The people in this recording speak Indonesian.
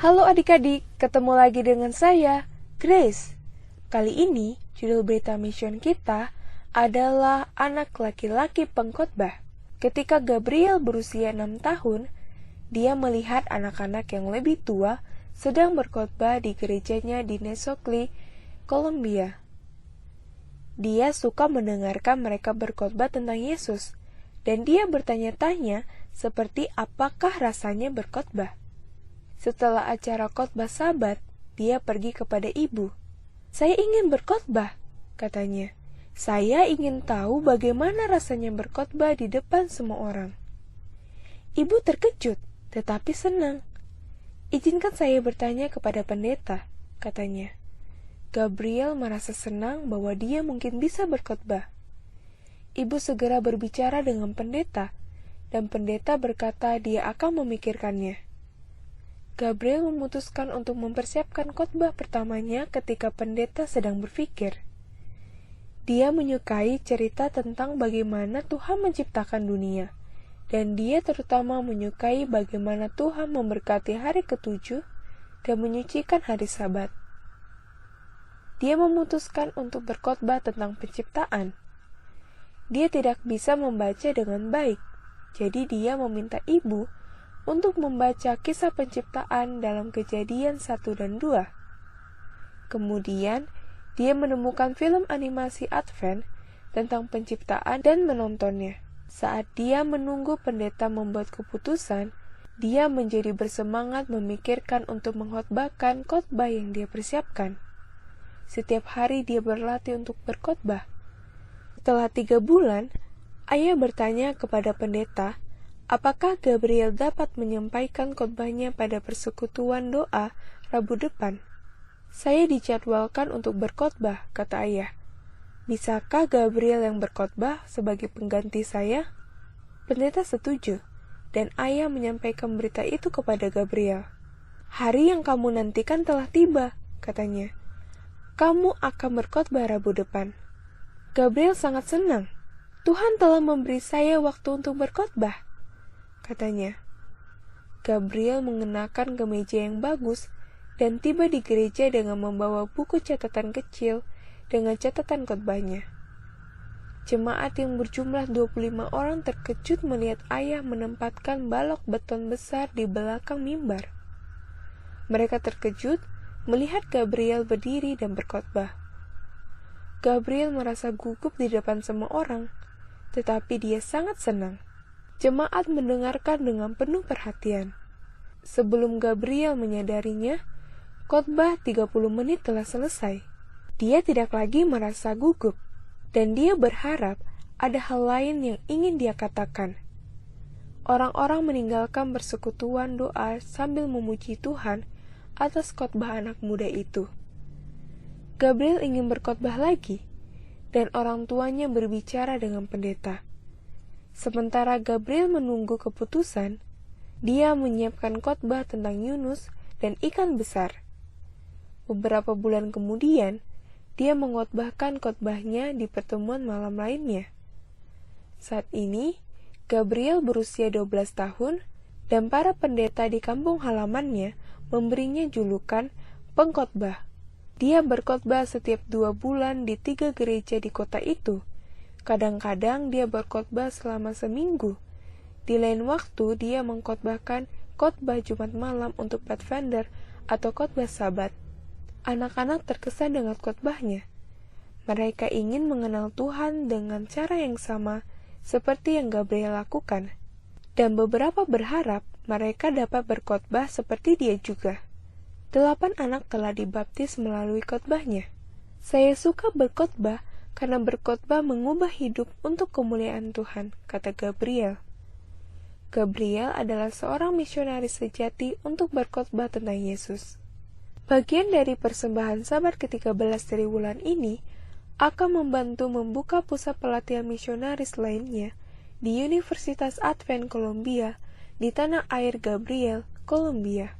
Halo adik-adik, ketemu lagi dengan saya, Grace. Kali ini, judul berita mission kita adalah anak laki-laki pengkhotbah. Ketika Gabriel berusia 6 tahun, dia melihat anak-anak yang lebih tua sedang berkhotbah di gerejanya di Nesokli, Kolombia. Dia suka mendengarkan mereka berkhotbah tentang Yesus, dan dia bertanya-tanya seperti apakah rasanya berkhotbah. Setelah acara khotbah Sabat, dia pergi kepada ibu. "Saya ingin berkhotbah," katanya. "Saya ingin tahu bagaimana rasanya berkhotbah di depan semua orang." Ibu terkejut, tetapi senang. "Izinkan saya bertanya kepada pendeta," katanya. Gabriel merasa senang bahwa dia mungkin bisa berkhotbah. Ibu segera berbicara dengan pendeta, dan pendeta berkata dia akan memikirkannya. Gabriel memutuskan untuk mempersiapkan khotbah pertamanya ketika pendeta sedang berpikir. Dia menyukai cerita tentang bagaimana Tuhan menciptakan dunia, dan dia terutama menyukai bagaimana Tuhan memberkati hari ketujuh dan menyucikan hari Sabat. Dia memutuskan untuk berkhotbah tentang penciptaan. Dia tidak bisa membaca dengan baik, jadi dia meminta ibu untuk membaca kisah penciptaan dalam Kejadian 1 dan 2. Kemudian, dia menemukan film animasi Advent tentang penciptaan dan menontonnya. Saat dia menunggu pendeta membuat keputusan, dia menjadi bersemangat memikirkan untuk mengkhotbahkan khotbah yang dia persiapkan. Setiap hari dia berlatih untuk berkhotbah. Setelah 3 bulan, ayah bertanya kepada pendeta, apakah Gabriel dapat menyampaikan khotbahnya pada persekutuan doa Rabu depan? "Saya dijadwalkan untuk berkhotbah," kata ayah. "Bisakah Gabriel yang berkhotbah sebagai pengganti saya?" Pendeta setuju, dan ayah menyampaikan berita itu kepada Gabriel. "Hari yang kamu nantikan telah tiba," katanya. "Kamu akan berkhotbah Rabu depan." Gabriel sangat senang. "Tuhan telah memberi saya waktu untuk berkhotbah," katanya. Gabriel mengenakan kemeja yang bagus dan tiba di gereja dengan membawa buku catatan kecil dengan catatan khotbahnya. Jemaat yang berjumlah 25 orang terkejut melihat ayah menempatkan balok beton besar di belakang mimbar. Mereka terkejut melihat Gabriel berdiri dan berkhotbah. Gabriel merasa gugup di depan semua orang, tetapi dia sangat senang. Jemaat mendengarkan dengan penuh perhatian. Sebelum Gabriel menyadarinya, khotbah 30 menit telah selesai. Dia tidak lagi merasa gugup, dan dia berharap ada hal lain yang ingin dia katakan. Orang-orang meninggalkan persekutuan doa sambil memuji Tuhan atas khotbah anak muda itu. Gabriel ingin berkhotbah lagi, dan orang tuanya berbicara dengan pendeta. Sementara Gabriel menunggu keputusan, dia menyiapkan khotbah tentang Yunus dan ikan besar. Beberapa bulan kemudian, dia mengkhotbahkan khotbahnya di pertemuan malam lainnya. Saat ini, Gabriel berusia 12 tahun, dan para pendeta di kampung halamannya memberinya julukan pengkhotbah. Dia berkhotbah setiap 2 bulan di 3 gereja di kota itu. Kadang-kadang dia berkhotbah selama seminggu. Di lain waktu, dia mengkhotbahkan khotbah Jumat malam untuk Pathfinder atau khotbah Sabat. Anak-anak terkesan dengan khotbahnya. Mereka ingin mengenal Tuhan dengan cara yang sama seperti yang Gabriel lakukan. Dan beberapa berharap mereka dapat berkhotbah seperti dia juga. 8 anak telah dibaptis melalui khotbahnya. "Saya suka berkhotbah karena berkhotbah mengubah hidup untuk kemuliaan Tuhan," kata Gabriel. Gabriel adalah seorang misionaris sejati untuk berkhotbah tentang Yesus. Bagian dari persembahan Sabat ke-13 dari bulan ini akan membantu membuka pusat pelatihan misionaris lainnya di Universitas Advent Kolombia di tanah air Gabriel, Kolombia.